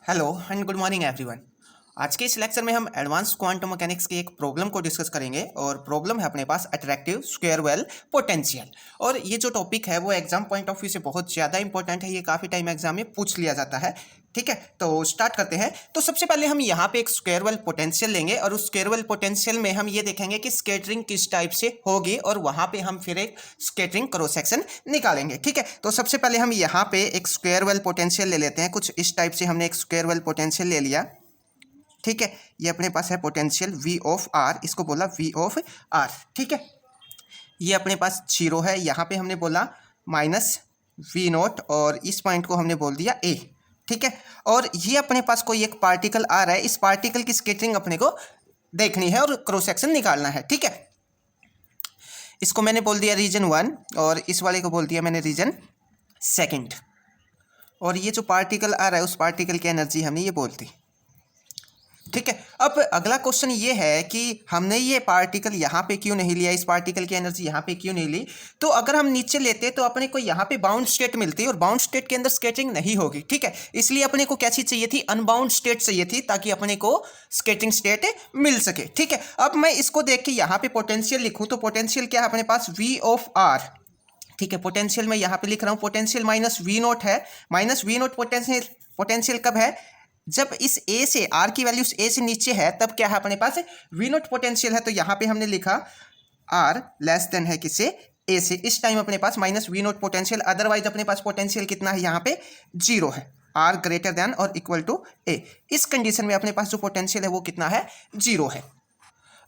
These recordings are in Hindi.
Hello and good morning everyone. आज के इस लेक्चर में हम एडवांस क्वांटम मैकेनिक्स की एक प्रॉब्लम को डिस्कस करेंगे और प्रॉब्लम है अपने पास अट्रैक्टिव स्क्वायर वेल पोटेंशियल। और ये जो टॉपिक है वो एग्जाम पॉइंट ऑफ व्यू से बहुत ज़्यादा इंपॉर्टेंट है, ये काफ़ी टाइम एग्जाम में पूछ लिया जाता है। ठीक है, तो स्टार्ट करते हैं। तो सबसे पहले हम यहाँ पे एक स्क्वायर वेल पोटेंशियल लेंगे और उस स्क्वायर वेल पोटेंशियल में हम ये देखेंगे कि स्कैटरिंग किस टाइप से होगी और वहाँ पे हम फिर एक स्कैटरिंग क्रॉस सेक्शन निकालेंगे। ठीक है, तो सबसे पहले हम यहाँ पे एक स्क्वायर वेल पोटेंशियल ले लेते हैं। कुछ इस टाइप से हमने एक स्क्वायर वेल पोटेंशियल ले लिया। ठीक है, ये अपने पास है पोटेंशियल V ऑफ R, इसको बोला V ऑफ R। ठीक है, ये अपने पास जीरो है, यहाँ पे हमने बोला माइनस V नोट और इस पॉइंट को हमने बोल दिया A। ठीक है, और ये अपने पास कोई एक पार्टिकल आ रहा है, इस पार्टिकल की स्कैटरिंग अपने को देखनी है और क्रॉस सेक्शन निकालना है। ठीक है, इसको मैंने बोल दिया रीजन 1 और इस वाले को बोल दिया मैंने रीजन 2। और ये जो पार्टिकल आ रहा है उस पार्टिकल की एनर्जी हमने ये बोल दी। ठीक है, अब अगला क्वेश्चन ये है कि हमने ये पार्टिकल यहाँ पे क्यों नहीं लिया, इस पार्टिकल की एनर्जी यहाँ पे क्यों नहीं ली। तो अगर हम नीचे लेते तो अपने को यहाँ पे बाउंड स्टेट मिलती और बाउंड स्टेट के अंदर स्कैटरिंग नहीं होगी। ठीक है, इसलिए अपने को क्या चीज़ चाहिए थी, अनबाउंड स्टेट चाहिए थी ताकि अपने को स्कैटरिंग स्टेट मिल सके। ठीक है, अब मैं इसको देख के यहाँ पे पोटेंशियल लिखूँ तो पोटेंशियल क्या है अपने पास V ऑफ R। ठीक है, पोटेंशियल मैं यहाँ पे लिख रहा हूँ, पोटेंशियल माइनस V नोट है। माइनस V नोट पोटेंशियल कब है, जब इस A से R की वैल्यू A से नीचे है तब क्या है अपने पास V नोट पोटेंशियल है। तो यहाँ पे हमने लिखा R लेस देन है किससे, A से। इस टाइम अपने पास minus V naught potential, otherwise अपने पास पोटेंशियल कितना है यहाँ पे जीरो है, R ग्रेटर देन और इक्वल टू A। इस कंडीशन में अपने पास जो पोटेंशियल है वो कितना है, जीरो है।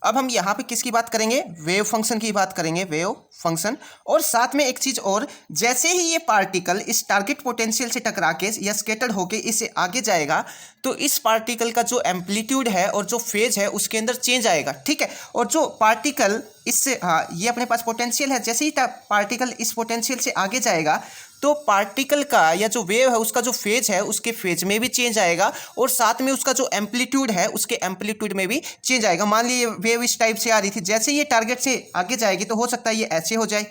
अब हम यहाँ पे किसकी बात करेंगे, वेव फंक्शन की बात करेंगे, वेव फंक्शन। और साथ में एक चीज और, जैसे ही ये पार्टिकल इस टारगेट पोटेंशियल से टकरा के या स्कैटर्ड होके इससे आगे जाएगा तो इस पार्टिकल का जो एम्पलीट्यूड है और जो फेज है उसके अंदर चेंज आएगा। ठीक है, और जो पार्टिकल इससे, हाँ ये अपने पास पोटेंशियल है, जैसे ही पार्टिकल इस पोटेंशियल से आगे जाएगा तो पार्टिकल का या जो वेव है उसका जो फेज है उसके फेज में भी चेंज आएगा और साथ में उसका जो एम्पलीट्यूड है उसके एम्पलीट्यूड में भी चेंज आएगा। मान लीजिए वेव इस टाइप से आ रही थी, जैसे ये टारगेट से आगे जाएगी तो हो सकता है ये ऐसे हो जाए।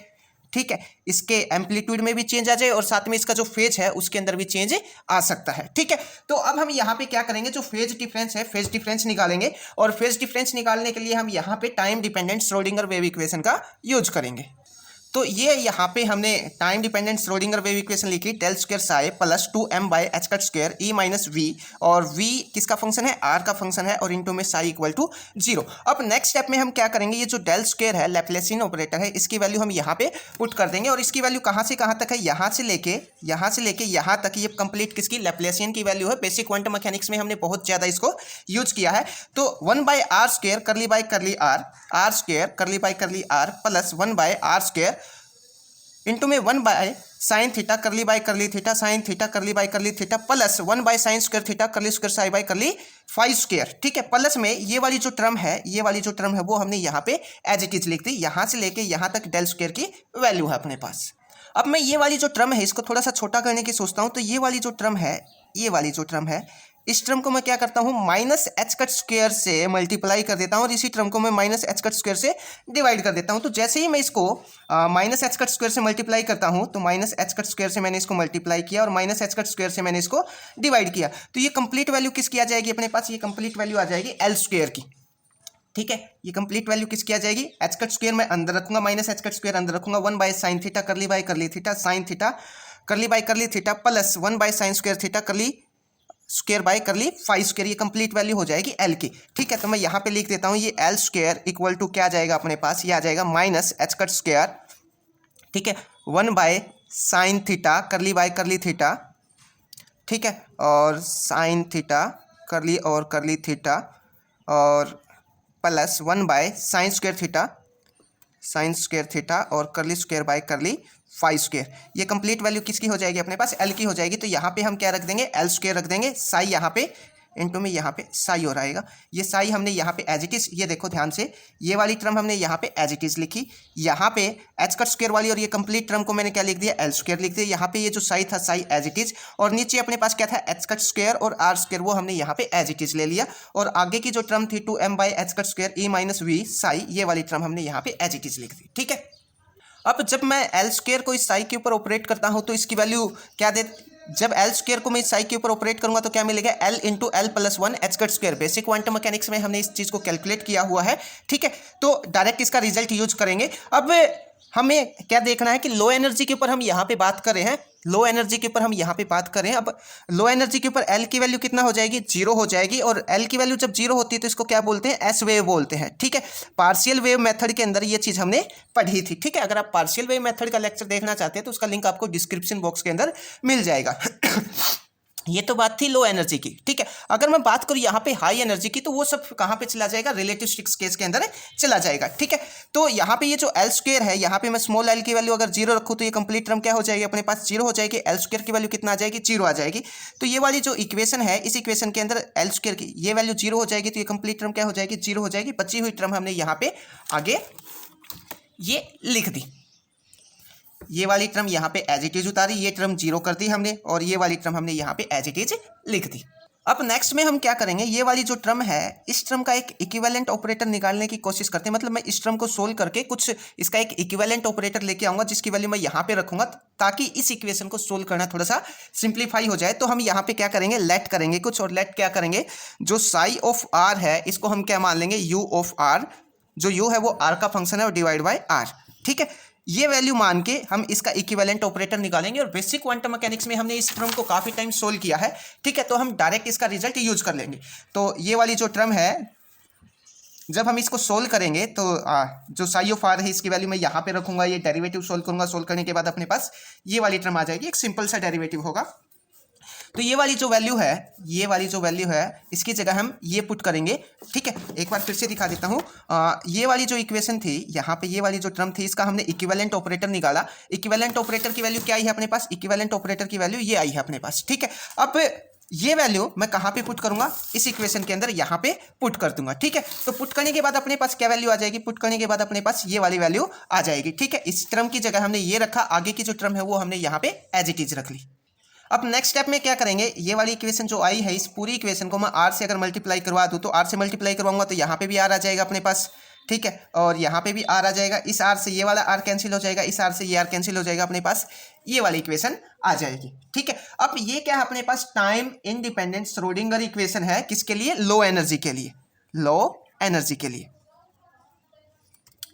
ठीक है, इसके एम्पलीट्यूड में भी चेंज आ जाए और साथ में इसका जो फेज है उसके अंदर भी चेंज आ सकता है। ठीक है, तो अब हम यहाँ पे क्या करेंगे, जो फेज डिफरेंस है फेज डिफरेंस निकालेंगे और फेज डिफरेंस निकालने के लिए हम यहाँ पे time dependent Schrodinger wave equation का यूज करेंगे। तो ये यहाँ पे हमने time dependent Schrodinger wave equation लिखी, del square psi plus 2m by H cut square E minus V, और v किसका फंक्शन है, r का फंक्शन है और इनटू में साई इक्वल टू जीरो। अब नेक्स्ट स्टेप में हम क्या करेंगे, ये जो डेल स्क्वायर है लैप्लासियन ऑपरेटर है, इसकी वैल्यू हम यहाँ पे पुट कर देंगे और इसकी वैल्यू कहाँ से कहाँ तक है, यहाँ से लेके यहाँ तक, ये कंप्लीट किसकी, लैप्लासियन की वैल्यू है। बेसिक क्वांटम मैकेनिक्स में हमने बहुत ज़्यादा इसको यूज किया है। तो 1/r square curly by curly r square curly by curly r plus 1/r square into में 1 sine theta curly by curly theta sine theta curly by curly theta plus 1 sine square theta curly square psi by curly phi square. ठीक है, प्लस में ये वाली जो टर्म है वो हमने यहाँ पे एज इट इज लिख दी। यहाँ से लेके यहाँ तक डेल स्क्वायर की वैल्यू है अपने पास। अब मैं ये वाली जो टर्म है इसको थोड़ा सा छोटा करने की सोचता हूँ। तो ये वाली जो टर्म है इस टर्म को मैं क्या करता हूँ, माइनस एच कट स्क्वायर से मल्टीप्लाई कर देता हूँ और इसी टर्म को मैं माइनस एच कट स्क्वायर से डिवाइड कर देता हूँ। तो जैसे ही मैं इसको माइनस एच कट स्क्वायर से मल्टीप्लाई करता हूँ तो माइनस एच कट स्क्वायर से मैंने इसको मल्टीप्लाई किया और माइनस एच कट स्क्वायर से मैंने इसको डिवाइड किया। तो ये कंप्लीट वैल्यू किसकी आ जाएगी अपने पास, ये कंप्लीट वैल्यू आ जाएगी एल स्क्वायर की। ठीक है, ये कंप्लीट वैल्यू किसकी आ जाएगी, एच कट स्क्वायर मैं अंदर रखूंगा, माइनस एच कट स्क्वायर अंदर रखूंगा, 1 sine theta curly by curly theta sine theta curly by curly theta plus 1 sine square theta curly square by curly phi square, ये कंप्लीट वैल्यू हो जाएगी एल की। ठीक है, तो मैं यहाँ पे लिख देता हूँ ये एल स्क्वायर इक्वल टू क्या आ जाएगा अपने पास, ये आ जाएगा माइनस एच कट स्क्वायर। ठीक है, 1 साइन थीटा करली बाय करली थीटा, ठीक है, और साइन थीटा करली थीटा और प्लस 1 साइन स्क्वायर थीटा और करली square by curly phi square. ये कंप्लीट वैल्यू किसकी हो जाएगी अपने पास, एल की हो जाएगी। तो यहाँ पे हम क्या रख देंगे, एल स्क्वायर रख देंगे, साई यहाँ पे इनटू में यहाँ पे साई हो रहेगा। ये साई हमने यहाँ पे एज इट इज, ये देखो ध्यान से, ये वाली टर्म हमने यहाँ पे एज इट इज लिखी, यहाँ पे एच कट स्क्वायर वाली और ये कंप्लीट टर्म को मैंने क्या लिख दिया, एल स्क्वायर लिख दिया। यहाँ पे ये जो साई था साई एज इट इज, और नीचे अपने पास क्या था एच कट स्क्वायर और आर स्क्वायर, वो हमने यहाँ पे एज इट इज ले लिया। और आगे की जो टर्म थी 2m by H cut square E minus V psi, ये वाली टर्म हमने यहाँ पे एज इट इज लिख दी। ठीक है, अब जब मैं एल स्क्वायर को इस साई के ऊपर ऑपरेट करता हूँ तो इसकी वैल्यू क्या जब एल स्क्वायर को मैं इस साई के ऊपर ऑपरेट करूंगा तो क्या मिलेगा, L into L plus one H cut square. Basic quantum mechanics में हमने इस चीज़ को कैलकुलेट किया हुआ है, ठीक है। तो डायरेक्ट इसका रिजल्ट यूज करेंगे। अब हमें क्या देखना है कि लो एनर्जी के ऊपर हम यहाँ पे बात कर रहे हैं, लो एनर्जी के ऊपर हम यहाँ पे बात कर रहे हैं। अब लो एनर्जी के ऊपर एल की वैल्यू कितना हो जाएगी, जीरो हो जाएगी। और एल की वैल्यू जब जीरो होती है तो इसको क्या बोलते हैं, एस वेव बोलते हैं, ठीक है। पार्शियल वेव मेथड के अंदर ये चीज़ हमने पढ़ी थी, ठीक है। अगर आप पार्शियल वेव मेथड का लेक्चर देखना चाहते हैं तो उसका लिंक आपको डिस्क्रिप्शन बॉक्स के अंदर मिल जाएगा। ये तो बात थी लो एनर्जी की, ठीक है। अगर मैं बात करूँ यहाँ पे हाई एनर्जी की, तो वो सब कहाँ पे चला जाएगा, रिलेटिविस्टिक केस के अंदर चला जाएगा, ठीक है। तो यहाँ पे ये जो एल स्क्वायर है, यहाँ पे मैं स्मॉल एल की वैल्यू अगर जीरो रखूँ तो ये कंप्लीट टर्म क्या हो जाएगी, अपने पास जीरो हो जाएगी। एल स्क्वायर की वैल्यू कितना आ जाएगी, जीरो आ जाएगी। तो ये वाली जो इक्वेशन है, इस इक्वेशन के अंदर एल स्क्वायर की ये वैल्यू जीरो हो जाएगी, तो ये कंप्लीट टर्म क्या हो जाएगी, जीरो हो जाएगी। बची हुई टर्म हमने यहाँ पे आगे ये लिख दी। ये वाली टर्म यहाँ पे एज इट इज उतारी, ये टर्म जीरो कर दी हमने, और ये वाली टर्म हमने यहाँ पे एज इट इज लिख दी। अब नेक्स्ट में हम क्या करेंगे, ये वाली जो टर्म है, इस टर्म का एक इक्विवेलेंट ऑपरेटर निकालने की कोशिश करते हैं। मतलब मैं इस टर्म को सोल्व करके कुछ इसका एक इक्विवेलेंट ऑपरेटर लेके आऊंगा, जिसकी वैल्यू मैं यहाँ पे रखूंगा, ताकि इस इक्वेशन को सोल्व करना थोड़ा सा सिंप्लीफाई हो जाए। तो हम यहाँ पे क्या करेंगे, लेट करेंगे कुछ, और लेट क्या करेंगे, जो साई ऑफ आर है इसको हम क्या मान लेंगे, यू ऑफ आर। जो यू है वो आर का फंक्शन है और डिवाइड बाई आर, ठीक है। ये वैल्यू मान के हम इसका इक्विवेलेंट ऑपरेटर निकालेंगे। और बेसिक क्वांटम मैकेनिक्स में हमने इस टर्म को काफ़ी टाइम सोल्व किया है, ठीक है। तो हम डायरेक्ट इसका रिजल्ट यूज कर लेंगे। तो ये वाली जो टर्म है, जब हम इसको सोल्व करेंगे तो जो साई ऑफ आर है इसकी वैल्यू मैं यहाँ पे रखूंगा, ये डेरिवेटिव सोल्व करूंगा। सोल्व करने के बाद अपने पास ये वाली टर्म आ जाएगी, एक सिंपल सा डेरिवेटिव होगा। तो ये वाली जो वैल्यू है, ये वाली जो वैल्यू है, इसकी जगह हम ये पुट करेंगे, ठीक है। एक बार फिर से दिखा देता हूँ। ये वाली जो इक्वेशन थी, यहाँ पे ये वाली जो टर्म थी, इसका हमने इक्विवेलेंट ऑपरेटर निकाला। इक्विवेलेंट ऑपरेटर की वैल्यू क्या आई है अपने पास, इक्विवेलेंट ऑपरेटर की वैल्यू ये आई है अपने पास, ठीक है। अब ये वैल्यू मैं कहाँ पे पुट करूंगा, इस इक्वेशन के अंदर यहाँ पे पुट कर दूंगा, ठीक है। तो पुट करने के बाद अपने पास क्या वैल्यू आ जाएगी, पुट करने के बाद अपने पास ये वाली वैल्यू आ जाएगी, ठीक है। इस टर्म की जगह हमने ये रखा, आगे की जो टर्म है वो हमने यहाँ पे एज इट इज रख ली। अब नेक्स्ट स्टेप में क्या करेंगे, ये वाली इक्वेशन जो आई है, इस पूरी इक्वेशन को मैं आर से अगर मल्टीप्लाई करवा दूँ, तो आर से मल्टीप्लाई करवाऊंगा तो यहाँ पे भी आर आ जाएगा अपने पास, ठीक है। और यहाँ पे भी आर आ जाएगा। इस आर से ये वाला आर कैंसिल हो जाएगा, इस आर से ये आर कैंसिल हो जाएगा, अपने पास ये वाली इक्वेशन आ जाएगी, ठीक है। अब ये क्या है अपने पास, टाइम इंडिपेंडेंट श्रोडिंगर इक्वेशन है। किसके लिए, लो एनर्जी के लिए, लो एनर्जी के लिए,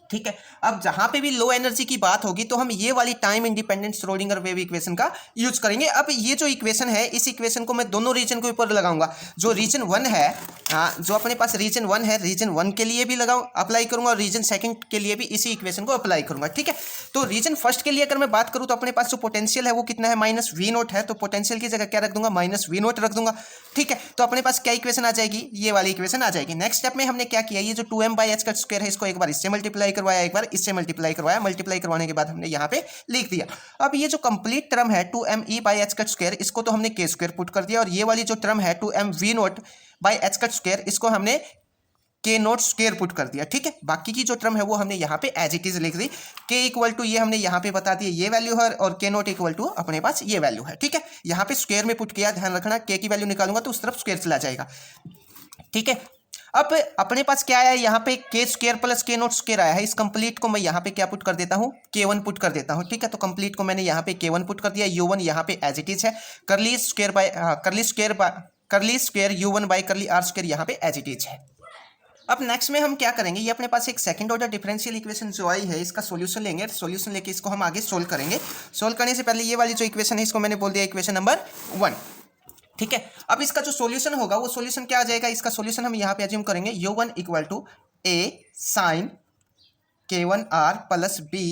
ठीक है। अब जहां पे भी लो एनर्जी की बात होगी तो हम ये वाली time independent Schrodinger wave equation का यूज करेंगे। अब ये जो इक्वेशन है, इस इक्वेशन को मैं दोनों रीजन के ऊपर लगाऊंगा। जो रीजन वन है, जो अपने पास रीजन वन है, रीजन वन के लिए भी अप्लाई करूंगा, और रीजन सेकंड के लिए भी इसी इक्वेशन को अप्लाई करूंगा, ठीक है। तो रीजन फर्स्ट के लिए अगर मैं बात करूं तो अपने पास जो पोटेंशियल है वो कितना है, माइनस वी नोट है। तो पोटेंशियल की जगह क्या रख दूंगा, माइनस वी नोट रख दूंगा, ठीक है। तो अपने पास क्या इक्वेशन आ जाएगी, ये वाली इक्वेशन आ जाएगी। नेक्स्ट स्टेप में हमने क्या किया, ये जो 2m बाई एच का स्क्वायर है, इसको एक बार इससे मल्टीप्लाई करवाया, एक बार इससे मल्टीप्लाई करवाया। मल्टीप्लाई करवाने के बाद हमने यहाँ पे लिख दिया। अब ये जो कंप्लीट टर्म है 2me by H cut square, इसको तो हमने के स्क्वायर पुट कर दिया। और ये वाली जो टर्म है 2m V naught by H cut square, इसको हमने के नोट स्क्वायर पुट कर दिया, ठीक है। बाकी की जो टर्म है वो हमने यहाँ पे एज इट इज लिख दी। के इक्वल टू ये हमने यहाँ पे बता दिया, ये वैल्यू है, और के नोट इक्वल टू अपने पास ये वैल्यू है, ठीक है। यहाँ पे स्क्वायर में पुट किया, ध्यान रखना, के की वैल्यू निकालूंगा तो उस तरफ स्क्वायर चला जाएगा, ठीक है। अब अपने पास क्या आया है, यहाँ पे के स्क्वायर प्लस के नोट स्क्वायर आया है। इस कंप्लीट को मैं यहाँ पे क्या पुट कर देता हूँ, k1 पुट कर देता हूँ, ठीक है। तो कंप्लीट को मैंने यहाँ पे k1 पुट कर दिया, u1 यहाँ पे एज इट इज है, curly square u1 by curly R square यहाँ पे एज इट इज है। अब नेक्स्ट में हम क्या करेंगे, ये अपने पास एक सेकंड ऑर्डर डिफरेंशियल इक्वेशन जो आई है, इसका सॉल्यूशन लेंगे। सॉल्यूशन लेके इसको हम आगे सोल्व करेंगे। सोल्व करने से पहले ये वाली जो इक्वेशन है, इसको मैंने बोल दिया इक्वेशन नंबर 1, ठीक है। अब इसका जो सॉल्यूशन होगा वो सॉल्यूशन क्या आ जाएगा, इसका सॉल्यूशन हम यहाँ पे अज्यूम करेंगे, u1 equal to a sine k1r plus b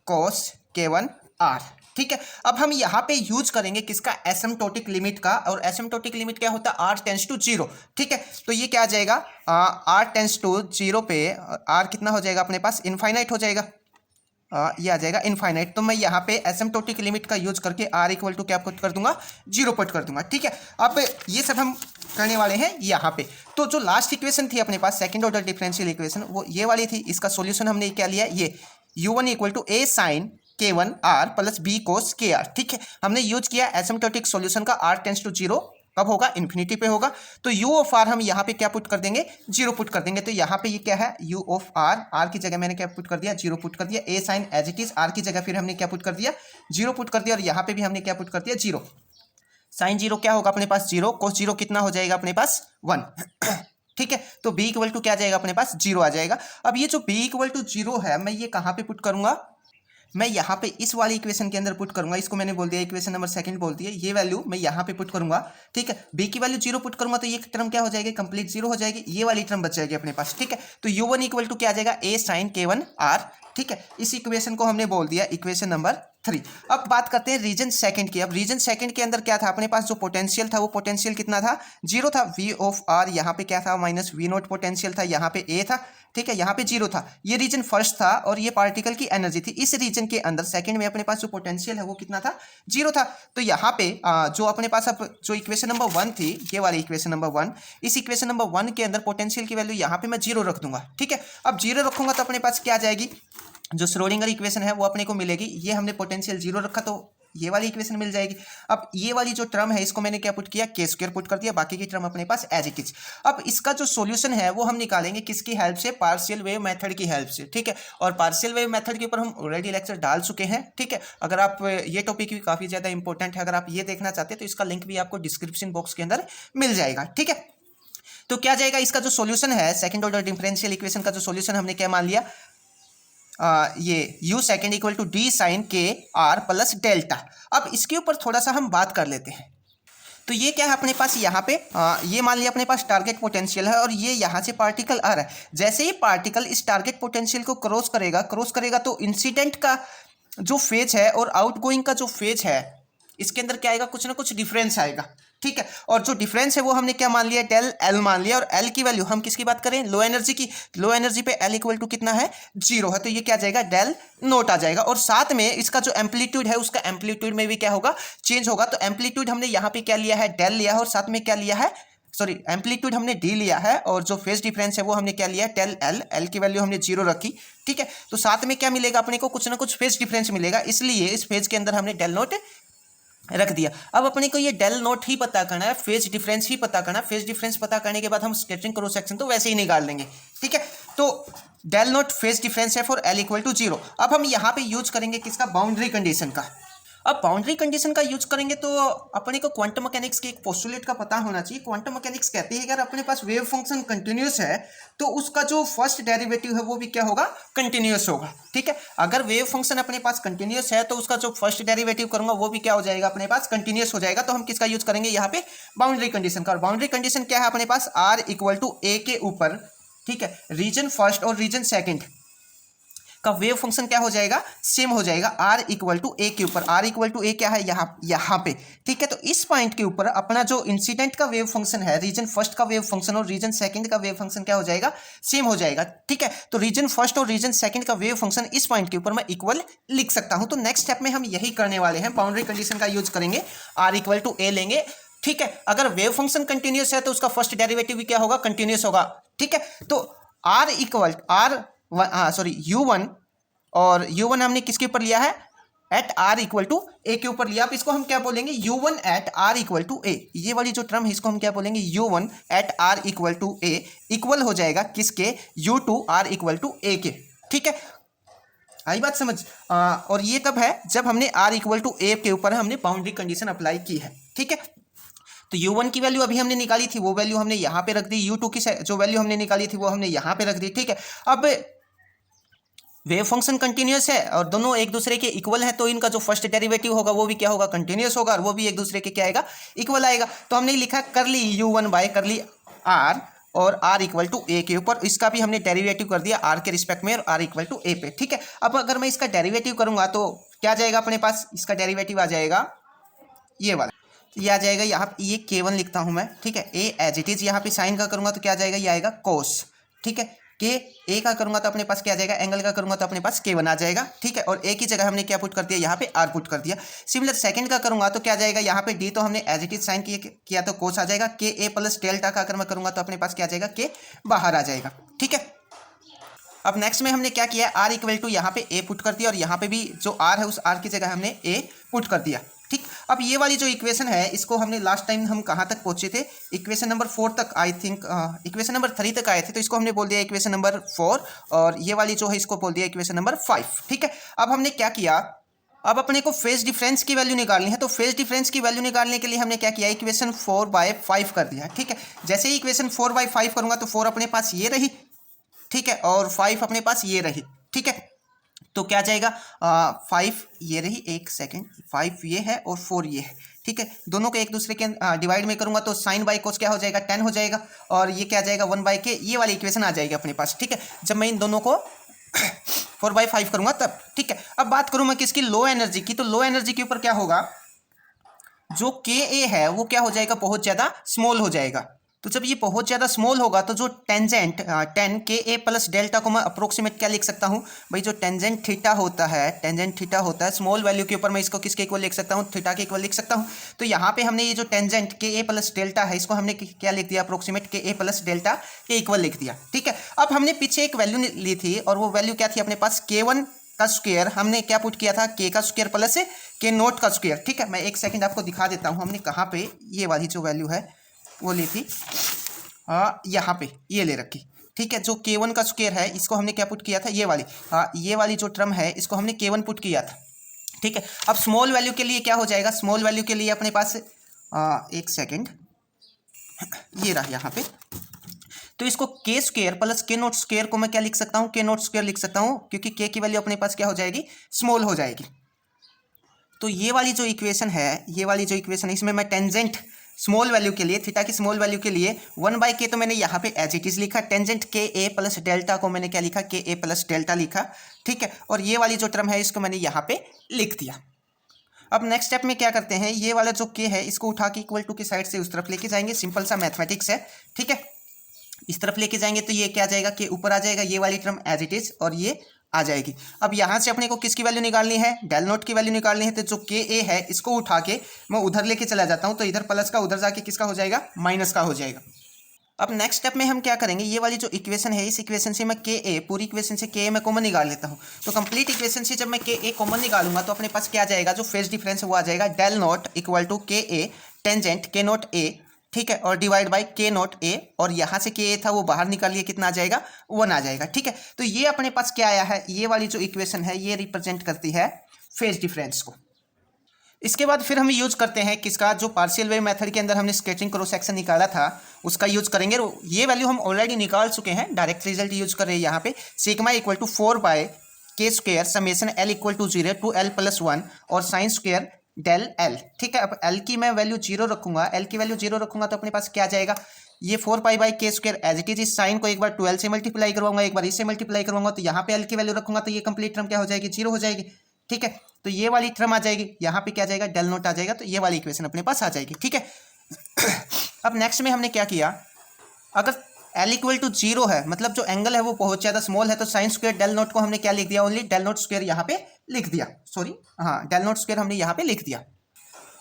cos k1r, ठीक है। अब हम यहाँ पे यूज करेंगे किसका, एसिम्प्टोटिक लिमिट का। और एसिम्प्टोटिक लिमिट क्या होता है, r टेंस टू 0, ठीक है। तो ये क्या आ जाएगा, r टेंस टू 0 पे r कितना हो जाएगा अपने पास, इनफाइनाइट हो जाएगा, ये आ जाएगा इनफाइनाइट। तो मैं यहाँ पे एसिम्प्टोटिक लिमिट का यूज करके r इक्वल टू क्या पुट कर दूंगा, 0 पुट कर दूंगा, ठीक है। अब ये सब हम करने वाले हैं यहाँ पे। तो जो लास्ट इक्वेशन थी अपने पास, सेकंड ऑर्डर डिफरेंशियल इक्वेशन, वो ये वाली थी। इसका सॉल्यूशन हमने क्या लिया, ये u1 equal to a sine k1r plus b cos kr, ठीक है। हमने यूज किया एसिम्प्टोटिक सॉल्यूशन का, r टेंस टू 0 कब होगा, इन्फिनिटी पे होगा। तो यू ऑफ आर हम यहाँ पे क्या पुट कर देंगे, 0 पुट कर देंगे। तो यहाँ पे ये क्या है, यू ऑफ आर, आर की जगह मैंने क्या पुट कर दिया, 0 पुट कर दिया। A sine as it is, R की जगह फिर हमने क्या पुट कर दिया, 0 पुट कर दिया। और यहाँ पे भी हमने क्या पुट कर दिया, 0। साइन 0 क्या होगा अपने पास, 0। कोस 0 कितना हो जाएगा अपने पास, 1। ठीक है, तो b इक्वल टू क्या जाएगा अपने पास, 0 आ जाएगा। अब ये जो b इक्वल टू 0 है, मैं ये कहाँ पे पुट करूंगा, मैं यहाँ पे इस वाली इक्वेशन के अंदर पुट करूंगा। इसको मैंने बोल दिया इक्वेशन नंबर 2 बोल दिया। ये वैल्यू मैं यहाँ पे पुट करूंगा। ठीक है, b की वैल्यू 0 पुट करूंगा तो ये टर्म क्या हो जाएगी, कंप्लीट 0 हो जाएगी। ये वाली टर्म बच जाएगी अपने पास। ठीक है, तो u1 इक्वल टू क्या आ जाएगा, a साइन k1 r। ठीक है, इस इक्वेशन को हमने बोल दिया इक्वेशन नंबर 3। अब बात करते हैं रीजन सेकंड की। अब रीजन सेकंड के अंदर क्या था अपने पास, जो पोटेंशियल था वो पोटेंशियल कितना था, 0 था। v ऑफ r यहाँ पे क्या था, माइनस v नॉट पोटेंशियल था, यहाँ पे a था। ठीक है, यहाँ पे 0 था। ये रीजन फर्स्ट था और ये पार्टिकल की एनर्जी थी। इस रीजन के अंदर सेकंड में अपने पास जो पोटेंशियल है वो कितना था, 0 था। तो यहाँ पे जो अपने पास अब जो इक्वेशन नंबर 1 थी, ये वाली इक्वेशन नंबर 1, इस इक्वेशन नंबर 1 के अंदर पोटेंशियल की वैल्यू यहाँ पे मैं 0 रख दूंगा। ठीक है, अब 0 रखूंगा तो अपने पास क्या आ जाएगी, जो श्रोडिंगर इक्वेशन है वो अपने को मिलेगी। ये हमने पोटेंशियल 0 रखा तो ये वाली इक्वेशन मिल जाएगी। अब ये वाली जो टर्म है इसको मैंने क्या पुट किया, के स्क्वायर पुट कर दिया। बाकी की टर्म अपने पास एज इट इज। अब इसका जो सॉल्यूशन है वो हम निकालेंगे किसकी हेल्प से, पार्शियल वेव मेथड की हेल्प से। ठीक है, और पार्शियल वेव मेथड के ऊपर हम ऑलरेडी लेक्चर डाल चुके हैं। ठीक है, अगर आप ये टॉपिक भी काफ़ी ज़्यादा इंपॉर्टेंट है, अगर आप ये देखना चाहते हैं तो इसका लिंक भी आपको डिस्क्रिप्शन बॉक्स के अंदर मिल जाएगा। ठीक है, तो क्या जाएगा, इसका जो सॉल्यूशन है सेकंड ऑर्डर डिफरेंशियल इक्वेशन का जो सॉल्यूशन हमने क्या मान लिया, ये u second equal to D sine K R plus delta. अब इसके ऊपर थोड़ा सा हम बात कर लेते हैं। तो ये क्या है अपने पास यहाँ पे, ये मान लिया अपने पास टारगेट पोटेंशियल है और ये यहाँ से पार्टिकल आ रहा है। जैसे ही पार्टिकल इस टारगेट पोटेंशियल को क्रॉस करेगा तो इंसिडेंट का जो फेज है और आउटगोइंग का जो फेज है इसके अंदर क्या आएगा, कुछ ना कुछ डिफरेंस आएगा। ठीक है, और जो डिफरेंस है वो हमने क्या मान लिया, डेल एल मान लिया। और एल की वैल्यू हम किसकी बात करें, लो एनर्जी की। लो एनर्जी पे एल इक्वल टू कितना है, 0 है। तो ये क्या जाएगा, डेल नोट आ जाएगा। और साथ में इसका जो एम्पलीट्यूड है उसका एम्पलीट्यूड में भी क्या होगा, चेंज होगा। तो एम्पलीट्यूड हमने यहाँ पे क्या लिया है, डेल लिया है। और साथ में क्या लिया है, सॉरी एम्पलीट्यूड हमने डी लिया है। और जो फेज डिफरेंस है वो हमने क्या लिया है, डेल एल। एल की वैल्यू हमने 0 रखी। ठीक है, तो साथ में क्या मिलेगा अपने को, कुछ ना कुछ फेज डिफरेंस मिलेगा। इसलिए इस फेज के अंदर हमने डेल नोट रख दिया। अब अपने को ये डेल नोट ही पता करना है, फेज डिफरेंस ही पता करना है। फेज डिफरेंस पता करने के बाद हम स्कैटरिंग क्रॉस सेक्शन तो वैसे ही निकाल लेंगे। ठीक है, तो डेल नोट फेज डिफरेंस है फॉर एल इक्वल टू 0। अब हम यहाँ पे यूज करेंगे किसका, बाउंड्री कंडीशन का। अब बाउंड्री कंडीशन का यूज करेंगे तो अपने को क्वांटम मैकेनिक्स के एक पोस्टुलेट का पता होना चाहिए। क्वांटम मैकेनिक्स कहती है कि अगर अपने पास वेव फंक्शन कंटिन्यूस है तो उसका जो फर्स्ट डेरिवेटिव है वो भी क्या होगा, कंटिन्यूस होगा। ठीक है, अगर वेव फंक्शन अपने पास कंटिन्यूस है तो उसका जो फर्स्ट डेरिवेटिव करूंगा वो भी क्या हो जाएगा, अपने पास कंटिन्यूस हो जाएगा। तो हम किसका यूज करेंगे यहाँ पे, बाउंड्री कंडीशन का। और बाउंड्री कंडीशन क्या है अपने पास, आर इक्वल टू ए के ऊपर, ठीक है, रीजन फर्स्ट और रीजन सेकेंड का वेव फंक्शन क्या हो जाएगा, सेम हो जाएगा। आर इक्वल टू ए के ऊपर, आर इक्वल टू ए क्या है, यहाँ पे। ठीक है, तो इस पॉइंट के ऊपर अपना जो इंसिडेंट का वेव फंक्शन है, रीजन फर्स्ट का वेव फंक्शन और रीजन सेकंड का वेव फंक्शन क्या हो जाएगा, सेम हो जाएगा। ठीक है, तो रीजन फर्स्ट और रीजन सेकंड का वेव फंक्शन इस पॉइंट के ऊपर मैं इक्वल लिख सकता हूं। तो नेक्स्ट स्टेप में हम यही करने वाले हैं, बाउंड्री कंडीशन का यूज करेंगे, आर इक्वल टू ए लेंगे। ठीक है, अगर वेव फंक्शन कंटिन्यूस है तो उसका फर्स्ट डेरिवेटिव भी क्या होगा, कंटिन्यूस होगा। ठीक है, तो आर इक्वल u1 और u1 हमने किसके ऊपर लिया है, at R equal to A के ऊपर लिया। अब इसको हम क्या बोलेंगे, u1 at R equal to A. ये वाली जो टर्म है इसको हम क्या बोलेंगे, u1 at R equal to A equal हो जाएगा किसके, u2 are equal to A के। ठीक है, आई बात समझ। और ये तब है जब हमने आर इक्वल टू ए के ऊपर हमने बाउंड्री कंडीशन अप्लाई की है। ठीक है, तो u1 की वैल्यू अभी हमने निकाली थी, वो वैल्यू हमने यहाँ पे रख दी। u2 की जो वैल्यू हमने निकाली थी वो हमने यहाँ पे रख दी। ठीक है, अब वेव फंक्शन कंटिन्यूस है और दोनों एक दूसरे के इक्वल है तो इनका जो फर्स्ट डेरिवेटिव होगा वो भी क्या होगा, कंटिन्यूस होगा और वो भी एक दूसरे के क्या आएगा, इक्वल आएगा। तो हमने लिखा कर ली u1 बाय कर ली आर और r इक्वल टू ए के ऊपर, इसका भी हमने डेरिवेटिव कर दिया r के रिस्पेक्ट में और r इक्वल टू ए पे। ठीक है, अब अगर मैं इसका डेरिवेटिव करूंगा तो क्या जाएगा अपने पास, इसका डेरिवेटिव आ जाएगा ये वाला, तो ये आ जाएगा यहाँ, ये k1 लिखता हूँ मैं। ठीक है, a एज इट इज, यहाँ पे साइन का करूंगा तो क्या जाएगा, ये आएगा कोस। ठीक है, के ए का करूंगा तो अपने पास क्या आ जाएगा, एंगल का करूंगा तो अपने पास k1 आ जाएगा। ठीक है, और ए की जगह हमने क्या पुट कर दिया, यहाँ पे r पुट कर दिया। सिमिलर सेकंड का करूंगा तो क्या जाएगा, यहाँ पे d तो हमने एज इट इज साइन किया तो कोस आ जाएगा। के ए प्लस डेल्टा का अगर मैं करूंगा तो अपने पास क्या आ जाएगा, के बाहर आ जाएगा। ठीक है, अब नेक्स्ट में हमने क्या किया, r इक्वल टू यहाँ पे a पुट कर दिया और यहाँ पे भी जो r है उस r की जगह हमने a पुट कर दिया। ठीक, अब ये वाली जो इक्वेशन है इसको हमने लास्ट टाइम हम कहाँ तक पहुंचे थे, इक्वेशन नंबर 4 तक, आई थिंक इक्वेशन नंबर 3 तक आए थे, तो इसको हमने बोल दिया इक्वेशन नंबर 4, और ये वाली जो है इसको बोल दिया इक्वेशन नंबर 5। ठीक है, अब हमने क्या किया, अब अपने को फेज डिफरेंस की वैल्यू निकालनी है, तो फेज डिफरेंस की वैल्यू निकालने के लिए हमने क्या किया, इक्वेशन 4/5 कर दिया। ठीक है, जैसे ही इक्वेशन 4/5 करूंगा तो 4 अपने पास ये रही, ठीक है, और 5 अपने पास ये रही। ठीक है, तो क्या जाएगा, 5 ये रही, एक सेकेंड, 5 ये है और 4 ये है। ठीक है, दोनों को एक दूसरे के डिवाइड में करूंगा तो साइन बाई कोस क्या हो जाएगा, 10 हो जाएगा, और ये क्या जाएगा 1/k, ये वाली इक्वेशन आ जाएगी अपने पास। ठीक है, जब मैं इन दोनों को 4/5 करूंगा तब। ठीक है, अब बात करूं मैं किसकी, लो एनर्जी की, तो लो एनर्जी के ऊपर क्या होगा, जो के ए है वो क्या हो जाएगा, बहुत ज़्यादा स्मॉल हो जाएगा। तो जब ये बहुत ज़्यादा स्मॉल होगा तो जो टेंजेंट 10 के ए प्लस डेल्टा को मैं अप्रोक्सीमेट क्या लिख सकता हूँ भाई, जो टेंजेंट थीटा होता है, टेंजेंट थीटा होता है स्मॉल वैल्यू के ऊपर, मैं इसको किसके इक्वल लिख सकता हूँ, थीटा के इक्वल लिख सकता हूँ। तो यहाँ पे हमने ये जो टेंजेंट के ए प्लस डेल्टा है इसको हमने क्या लिख दिया, अप्रोक्सीमेट के ए प्लस डेल्टा के इक्वल लिख दिया। ठीक है, अब हमने पीछे एक वैल्यू ली थी और वो वैल्यू क्या थी अपने पास, K1 का स्क्वायर, हमने क्या पुट किया था, के का स्क्वायर प्लस के नोट का स्क्वायर। ठीक है, मैं एक सेकंड आपको दिखा देता हूँ हमने कहाँ पे ये वाली जो वैल्यू है वो ली थी, यहाँ पे ये ले रखी। ठीक है, जो K1 का स्क्वायर है इसको हमने क्या पुट किया था, ये वाली, ये वाली जो टर्म है इसको हमने K1 पुट किया था। ठीक है, अब स्मॉल वैल्यू के लिए क्या हो जाएगा, स्मॉल वैल्यू के लिए अपने पास एक सेकंड, ये रहा यहाँ पे, तो इसको के स्क्वायर प्लस के नोट स्क्वायर को मैं क्या लिख सकता हूँ, के नोट स्क्वायर लिख सकता हूँ, क्योंकि के की वैल्यू अपने पास क्या हो जाएगी, स्मॉल हो जाएगी। तो ये वाली जो इक्वेशन है, ये वाली जो इक्वेशन है इसमें मैं टेंजेंट स्मॉल वैल्यू के लिए, थीटा की स्मॉल वैल्यू के लिए 1/k तो मैंने यहाँ पे एज इट इज लिखा, टेंजेंट के ए प्लस डेल्टा को मैंने क्या लिखा, के ए प्लस डेल्टा लिखा। ठीक है, और ये वाली जो टर्म है इसको मैंने यहाँ पे लिख दिया। अब नेक्स्ट स्टेप में क्या करते हैं, ये वाला जो के है इसको उठा के इक्वल टू की साइड से उस तरफ लेके जाएंगे, सिंपल सा मैथमेटिक्स है। ठीक है, इस तरफ लेके जाएंगे तो ये क्या जाएगा, के ऊपर आ जाएगा, ये वाली टर्म एज इट इज, और ये आ जाएगी। अब यहाँ से अपने को किसकी वैल्यू निकालनी है, डेल नोट की वैल्यू निकालनी है, तो जो के ए है इसको उठा के मैं उधर लेके चला जाता हूँ, तो इधर प्लस का उधर जाके किसका हो जाएगा, माइनस का हो जाएगा। अब नेक्स्ट स्टेप में हम क्या करेंगे, ये वाली जो इक्वेशन है इस इक्वेशन से मैं के ए, पूरी इक्वेशन से के ए मैं कॉमन निकाल लेता हूँ। तो कंप्लीट इक्वेशन से जब मैं के ए कॉमन निकालूंगा तो अपने पास क्या जाएगा, जो फेज डिफरेंस वो आ जाएगा, डेल नोट इक्वल टू के ए टेंजेंट के नोट ए। ठीक है, और डिवाइड बाई के नोट ए, और यहाँ से के ए था वो बाहर निकाल लिए, कितना आ जाएगा, 1 आ जाएगा। ठीक है, तो ये अपने पास क्या आया है, ये वाली जो इक्वेशन है ये रिप्रेजेंट करती है फेज डिफरेंस को। इसके बाद फिर हम यूज करते हैं किसका, जो पार्शियल वेव मेथड के अंदर हमने स्केटरिंग क्रॉस सेक्शन निकाला था उसका यूज करेंगे। ये वैल्यू हम ऑलरेडी निकाल चुके हैं, डायरेक्ट रिजल्ट यूज कर रहे हैं यहाँ पे, sigma equal to 4/k square summation L equal to 0 to L + 1 और साइन स्क्वायर डेल L। ठीक है, अब L की मैं वैल्यू 0 रखूंगा, L की वैल्यू 0 रखूंगा तो अपने पास क्या जाएगा, ये 4π/k square as it is, इस साइन को एक बार 12 से मल्टीप्लाई करवाऊंगा, एक बार इससे मल्टीप्लाई करवाऊंगा, तो यहाँ पे L की वैल्यू रखूंगा तो ये कंप्लीट टर्म क्या हो जाएगी, 0 हो जाएगी। ठीक है, तो ये वाली टर्म आ जाएगी, यहाँ पे क्या जाएगा, डेल नोट आ जाएगा, तो ये वाली इक्वेशन अपने पास आ जाएगी। ठीक है, अब नेक्स्ट में हमने क्या किया, अगर L इक्वल टू 0 है, मतलब जो एंगल है वो बहुत ज़्यादा स्मॉल है, तो साइन स्क्वायर डेल नोट को हमने क्या लिख दिया, ओनली डेल नोट स्क्वायर यहाँ पे लिख दिया, सॉरी हाँ डेल नोट स्क्वायर हमने यहाँ पे लिख दिया,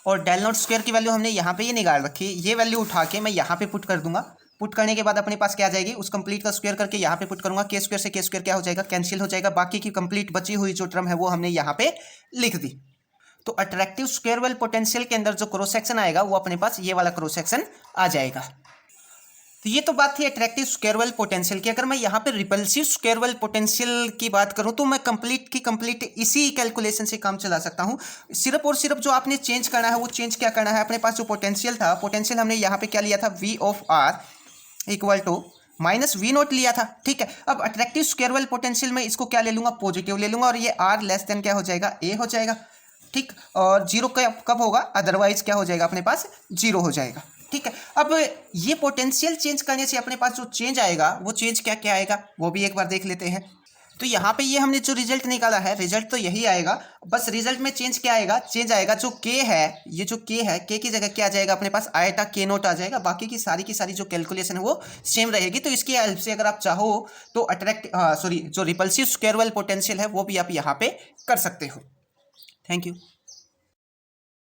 और डेल नोट स्क्वायर की वैल्यू हमने यहाँ पे ये निकाल रखी। ये वैल्यू उठा के मैं यहाँ पे पुट कर दूंगा, पुट करने के बाद अपने पास क्या आ जाएगी, उस कंप्लीट का स्क्वायर करके यहाँ पे पुट करूंगा, के स्क्वायर से के स्क्वायर क्या हो जाएगा, कैंसिल हो जाएगा, बाकी की कंप्लीट बची हुई जो टर्म है वो हमने यहाँ पे लिख दी। तो अट्रैक्टिव स्क्वायर वेल पोटेंशियल के अंदर जो क्रॉस सेक्शन आएगा वो अपने पास ये वाला क्रॉस सेक्शन आ जाएगा। तो ये तो बात थी अट्रैक्टिव स्क्वायर वेल पोटेंशियल की। अगर मैं यहाँ पे रिपल्सिव स्क्वायर वेल पोटेंशियल की बात करूँ तो मैं कंप्लीट इसी कैलकुलेशन से काम चला सकता हूँ। सिर्फ और सिर्फ जो आपने चेंज करना है वो चेंज क्या करना है, अपने पास जो पोटेंशियल था, पोटेंशियल हमने यहाँ पे क्या लिया था, V(r) इक्वल टू -V0 लिया था। ठीक है, अब अट्रैक्टिव स्क्वायर वेल पोटेंशियल में इसको क्या ले लूंगा, पॉजिटिव ले लूंगा, और ये r लेस देन क्या हो जाएगा, a हो जाएगा। ठीक, और 0 कब होगा, अदरवाइज क्या हो जाएगा, अपने पास 0 हो जाएगा। ठीक है, अब ये पोटेंशियल चेंज करने से अपने पास जो चेंज आएगा वो चेंज क्या क्या आएगा वो भी एक बार देख लेते हैं। तो यहाँ पे ये हमने जो रिजल्ट निकाला है, रिजल्ट तो यही आएगा, बस रिजल्ट में चेंज क्या आएगा, चेंज आएगा जो के है, ये जो के है, के की जगह क्या आ जाएगा, अपने पास आएटा के नोट आ जाएगा, बाकी की सारी जो कैलकुलेशन है वो सेम रहेगी। तो इसकी हेल्प से अगर आप चाहो तो जो रिपल्सिव स्क्वायर वेल पोटेंशियल है वो भी आप यहाँ पे कर सकते हो। Thank you.